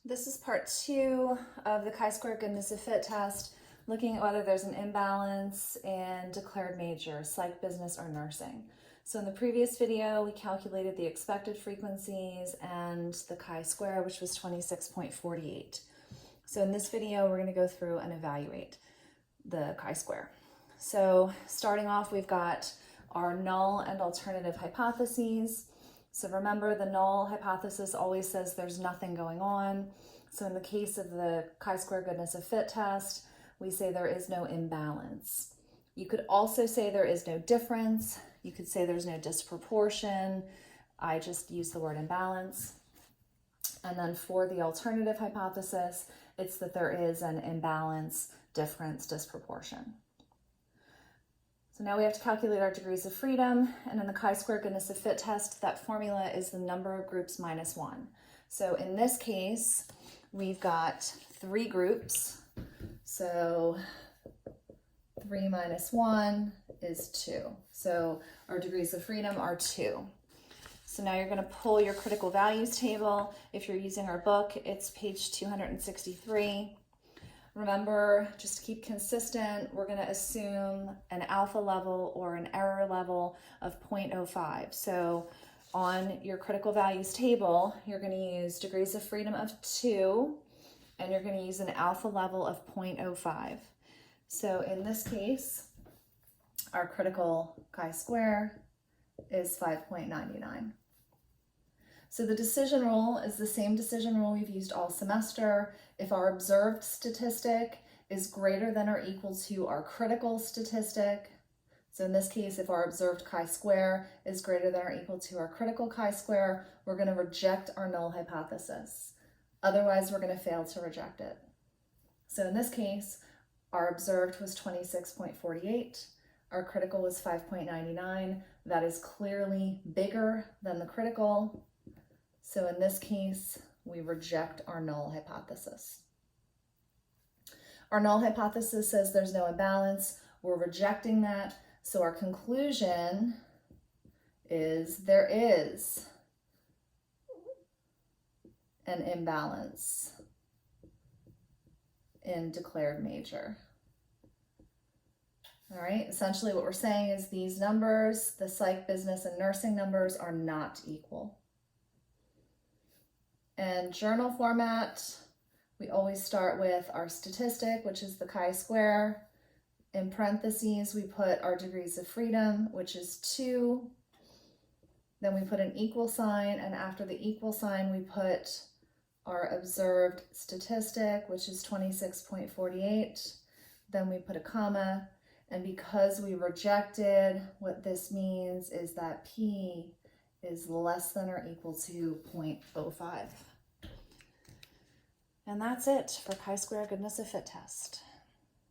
This is part 2 of the chi-square goodness of fit test, looking at whether there's an imbalance in declared major, psych, business, or nursing. So in the previous video, we calculated the expected frequencies and the chi-square, which was 26.48. So in this video, we're going to go through and evaluate the chi-square. So starting off, we've got our null and alternative hypotheses. So remember, the null hypothesis always says there's nothing going on. So in the case of the chi-square goodness of fit test, we say there is no imbalance. You could also say there is no difference. You could say there's no disproportion. I just use the word imbalance. And then for the alternative hypothesis, it's that there is an imbalance, difference, disproportion. So now we have to calculate our degrees of freedom, and in the chi-square goodness of fit test, that formula is the number of groups minus 1. So in this case, we've got 3 groups. So 3 minus 1 is 2. So our degrees of freedom are 2. So now you're going to pull your critical values table. If you're using our book, it's page 263. Remember, just to keep consistent, we're going to assume an alpha level or an error level of 0.05. So on your critical values table, you're going to use degrees of freedom of 2, and you're going to use an alpha level of 0.05. So in this case, our critical chi-square is 5.99. So the decision rule is the same decision rule we've used all semester. If our observed statistic is greater than or equal to our critical statistic, so in this case, if our observed chi-square is greater than or equal to our critical chi-square, we're going to reject our null hypothesis. Otherwise, we're going to fail to reject it. So in this case, our observed was 26.48. Our critical was 5.99. That is clearly bigger than the critical. So in this case, we reject our null hypothesis. Our null hypothesis says there's no imbalance. We're rejecting that. So our conclusion is there is an imbalance in declared major. All right, essentially what we're saying is these numbers, the psych, business, and nursing numbers, are not equal. And journal format, we always start with our statistic, which is the chi-square. In parentheses, we put our degrees of freedom, which is 2. Then we put an equal sign, and after the equal sign, we put our observed statistic, which is 26.48. Then we put a comma, and because we rejected, what this means is that P is less than or equal to 0.05. And that's it for chi-square goodness of fit test.